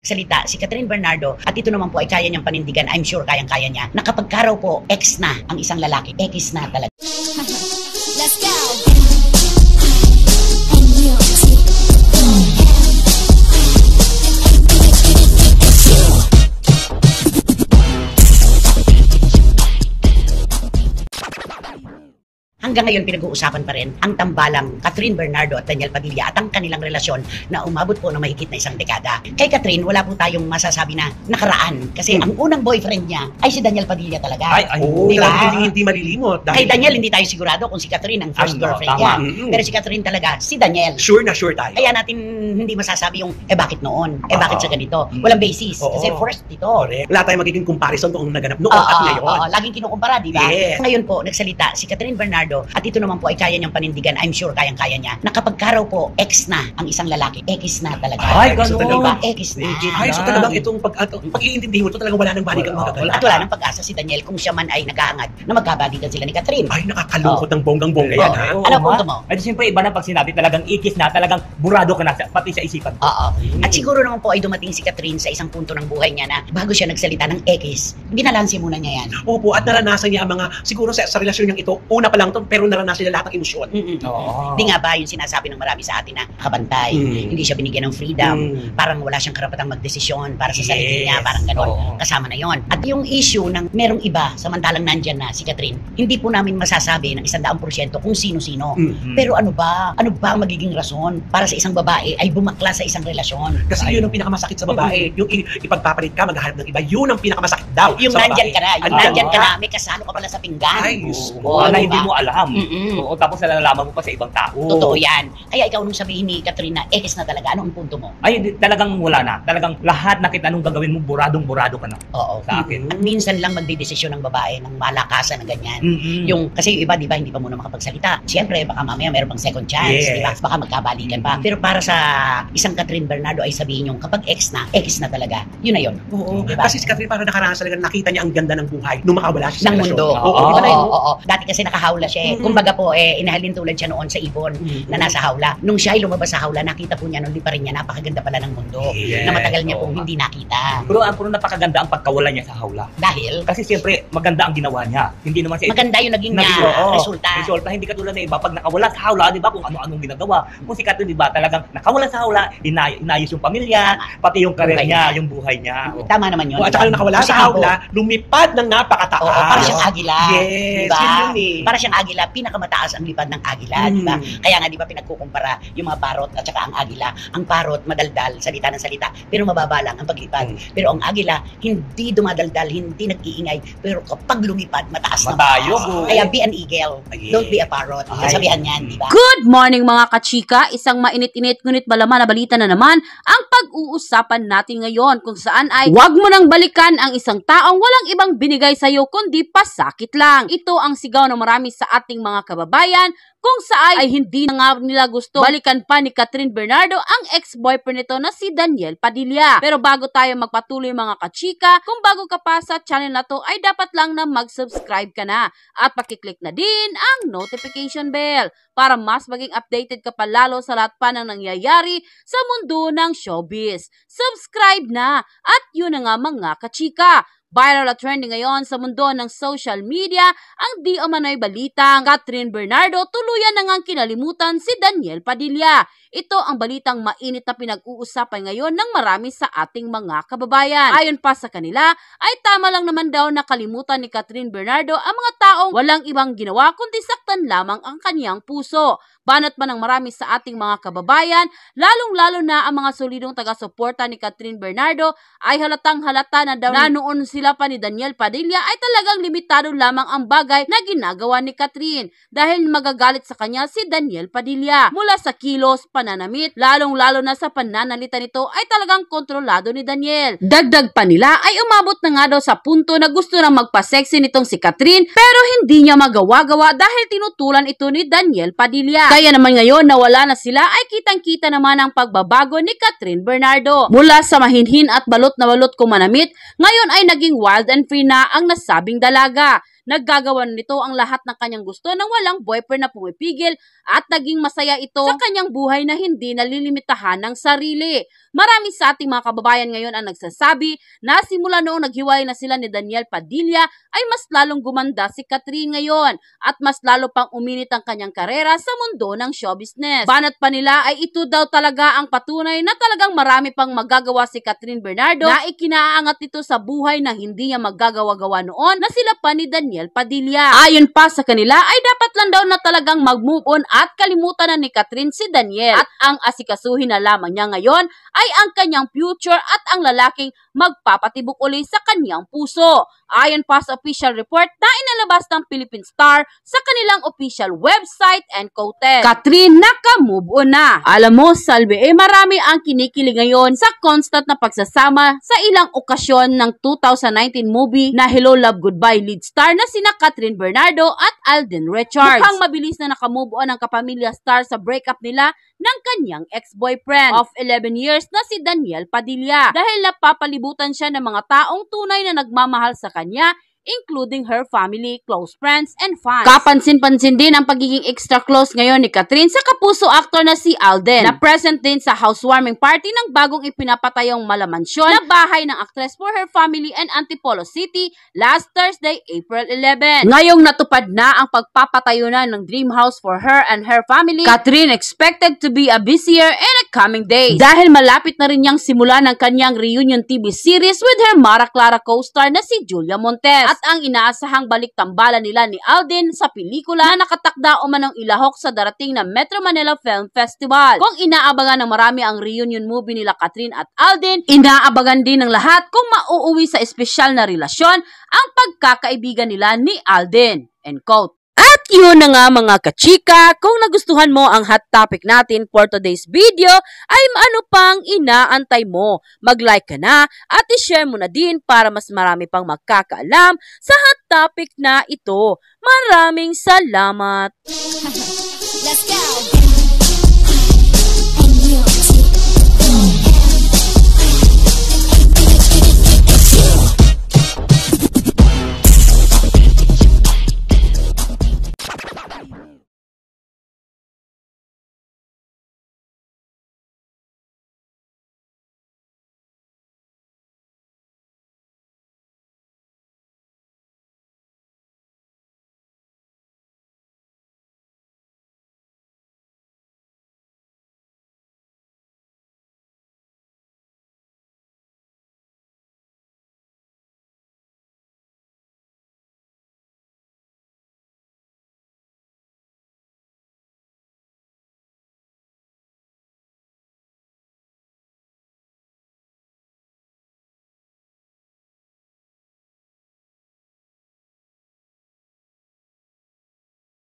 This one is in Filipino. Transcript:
Salita si Catherine Bernardo at ito naman po ay kaya niyang panindigan, I'm sure kayang-kaya niya, na kapag karaw po ex na ang isang lalaki, X na talaga. Let's go. Hanggang ngayon pinag-uusapan pa rin ang tambalang Catherine Bernardo at Daniel Padilla at ang kanilang relasyon na umabot po ng mahigit na isang dekada. Kay Catherine, wala po tayong masasabi na nakaraan kasi ang unang boyfriend niya ay si Daniel Padilla talaga. Hindi malilimot. Kay Daniel, hindi tayo sigurado kung si Catherine ang first girlfriend niya. Pero si Catherine talaga, si Daniel. Sure na sure tayo. Kaya natin hindi masasabi yung, bakit noon? Bakit sa ganito? Walang basis. Kasi first ito. Correct. Wala tayong magiging comparison kung naganap noon at ngayon. Laging kinukumpara, di ba? Yes. Ngayon po, nagsalita si Catherine Bernardo at ito naman po ay kaya niyang panindigan, I'm sure kayang-kaya niya, na kapag karaw po ex na ang isang lalaki, X na talaga. Ay, ganun. Diba? X na. Ay, so talagang itong pag-iintindihin mo ito talagang wala nang balikan magagawa. At wala nang pag-asa si Daniel kung siya man ay nag-aangad na magkabalikan sila ni Catherine. Ay, nakakalungkot ng bonggang-bongga yan, ha? Ano punto mo? Ay, siyempre, iba na pag sinabi talagang ikis na, talagang burado ka na, pati sa isipan. At siguro naman po ay dumating si Catherine sa isang punto ng buhay niya na bago siya nagsalita ng X, binalansi muna niya yan. Opo, at naranasan niya ang mga, siguro sa relasyon niyang ito, una pa lang ito, pero naranasan niya lahat ng emosyon. Hindi nga ba yung sinasabi ng marami sa atin na kabantay, hindi siya binigyan ng freedom, parang wala siyang karapatang magdesisyon para sa sarili niya, parang gano'n. Kasama na yon. At yung issue ng merong iba, samantalang nandyan na si Catherine, hindi po namin masasabi ng 100% kung sino-sino. Pero ano ba ang magiging rason para sa isang babae ay bumakla sa isang relasyon? Kasi yun ang pinakamasakit sa babae. Yung ipagpapalit ka, maghahanap ng iba, yun ang pinakamasakit daw yung sa nandyan babae. nandyan ka na, may kasalo ka pala sa pinggan. Ay, Diyos Oo, na diba? hindi mo alam. Oo, tapos nalalaman mo pa sa ibang tao. Totoo yan. Kaya ikaw nung sabihin ni Catherine na X na talaga, ano ang punto mo? Ay, talagang wala na. Talagang lahat na anong gagawin mo, buradong-burado ka na. Oo. Sa akin. At minsan lang magdidesisyon ng babae ng malakasan na ganyan. Kasi yung iba, di ba, hindi pa muna makapagsalita. Siyempre, baka mamaya meron pang second chance, di ba? Baka magkabalikan pa. Pero para sa isang Catherine Bernardo ay sabihin yung kapag X na talaga, yun na yun. Oo. Diba? Kasi si Catherine parang nakaranas talaga, nakita niya ang ganda ng buhay nung makawala siya sa Ng relasyon. mundo. Oo. Di ba na yun? Oo. Dati kasi nakahawla siya eh. Kumbaga po, inahalin tulad siya noon sa ibon na nasa hawla. Nung siya ay lumabas sa hawla, nakita po niya, nung di pa rin niya, napakaganda pala ng mundo. Yes. Na matagal niya pong hindi nakita. Pero napakaganda ang pagkawala niya sa hawla. Dahil, Kasi siyempre, maganda ang ginawa niya. Hindi naman siya... maganda yung naging resulta. Resulta, hindi katulad na iba. Pag nakawala sa hawla, di ba, kung ano-anong ginagawa. Kung si Catherine, di ba, talagang nakawala sa hawla, inayos yung pamilya, pati yung karir niya, yung buhay niya. Tama naman yun. At saka nung nakawala sa hawla, lumipad ng napakataas. Oo, para siyang agila. Yes, diba? yun eh. Para siyang agila, pinakamataas ang lipad ng agila, di ba? Kaya nga, di ba, pinagkukumpara yung mga parot at saka ang agila. Ang parot, madaldal, salita ng salita, pero mababa lang ang paglipad. Pero ang agila, hindi dumadaldal, hindi nag-iingay, pero kapag lumipad, mataas na Matayo. Kaya be an eagle, don't be a parrot. Kasabihan yan, di ba? Good morning mga kachika! Isang mainit-init ngunit malaman na balita na naman ang pag-uusapan natin ngayon kung saan ay wag mo nang balikan ang isang taong walang ibang binigay sa'yo kundi pasakit lang. Ito ang sigaw ng marami sa ating mga kababayan kung saan ay hindi na nga nila gusto balikan pa ni Catherine Bernardo ang ex-boyfriend nito na si Daniel Padilla. Pero bago tayo magpatuloy mga kachika, kung bago ka pa sa channel na to ay dapat lang na mag-subscribe ka na at pakiclick na din ang notification bell para mas maging updated ka pa lalo sa lahat pa ng nangyayari sa mundo ng showbiz. Subscribe na! At yun na nga mga kachika, viral at trending ngayon sa mundo ng social media ang di umano'y balitang Catherine Bernardo tuluyan na ngang kinalimutan si Daniel Padilla. Ito ang balitang mainit na pinag-uusapan ngayon ng marami sa ating mga kababayan. Ayon pa sa kanila, ay tama lang naman daw na kalimutan ni Catherine Bernardo ang mga taong walang ibang ginawa kundi saktan lamang ang kaniyang puso. Banat pa ng marami sa ating mga kababayan, lalong-lalo na ang mga solidong taga-suporta ni Catherine Bernardo ay halatang halata na daw na noon sila pa ni Daniel Padilla ay talagang limitado lamang ang bagay na ginagawa ni Catherine dahil magagalit sa kanya si Daniel Padilla. Mula sa kilos, pananamit, lalong-lalo na sa pananalita nito ay talagang kontrolado ni Daniel. Dagdag pa nila ay umabot na nga daw sa punto na gusto nang magpa-sexy nitong si Catherine pero hindi niya magawa-gawa dahil tinutulan ito ni Daniel Padilla. Kaya naman ngayon na wala na sila ay kitang-kita naman ang pagbabago ni Catherine Bernardo. Mula sa mahinhin at balot na balot kumanamit, ngayon ay naging wild and free na ang nasabing dalaga. Naggagawan nito ang lahat ng kanyang gusto nang walang boyfriend na pumipigil at naging masaya ito sa kanyang buhay na hindi nalilimitahan ng sarili. marami sa ating mga kababayan ngayon ang nagsasabi na simula noong naghiwalay na sila ni Daniel Padilla ay mas lalong gumanda si Catherine ngayon at mas lalo pang uminit ang kanyang karera sa mundo ng show business. Banat pa nila ay ito daw talaga ang patunay na talagang marami pang magagawa si Catherine Bernardo na ikinaangat nito sa buhay na hindi niya magagawa-gawa noon na sila pa ni Daniel Padilla. Ayon pa sa kanila ay dapat lang daw na talagang mag-move on at kalimutan na ni Catherine si Daniel at ang asikasuhin na lamang niya ngayon ay ang kanyang future at ang lalaking magpapatibok uli sa kanyang puso. Ayon pa sa official report na inalabas ng Philippine Star sa kanilang official website and quoted, Catherine, naka-move on na. Alam mo, Salve, marami ang kinikilig ngayon sa constant na pagsasama sa ilang okasyon ng 2019 movie na Hello Love Goodbye lead star na sina Catherine Bernardo at Alden Richards. Mukhang mabilis na naka-move on ang kapamilya star sa breakup nila ng kanyang ex-boyfriend of 11 years na si Daniel Padilla dahil napapalibutan siya ng mga taong tunay na nagmamahal sa kanya, including her family, close friends, and fans. Kapansin-pansin din ang pagiging extra close ngayon ni Catherine sa kapuso actor na si Alden, na present din sa housewarming party ng bagong ipinapatayong malamansyon na bahay ng actress for her family in Antipolo City last Thursday, April 11. Ngayong natupad na ang pagpapatayo na ng dream house for her and her family, Catherine expected to be a busier in the coming days dahil malapit na rin niyang simula ng kanyang reunion TV series with her Mara Clara co-star na si Julia Montes. At ang inaasahang balik-tambalan nila ni Alden sa pelikula na nakatakda umanong ilahok sa darating na Metro Manila Film Festival. Kung inaabangan ng marami ang reunion movie nila Catherine at Alden, inaabangan din ng lahat kung mauuwi sa espesyal na relasyon ang pagkakaibigan nila ni Alden. End quote. At yun na nga mga kachika, kung nagustuhan mo ang hot topic natin for today's video, ay ano pang inaantay mo? Mag-like ka na at i-share mo na din para mas marami pang magkakaalam sa hot topic na ito. Maraming salamat! Let's go!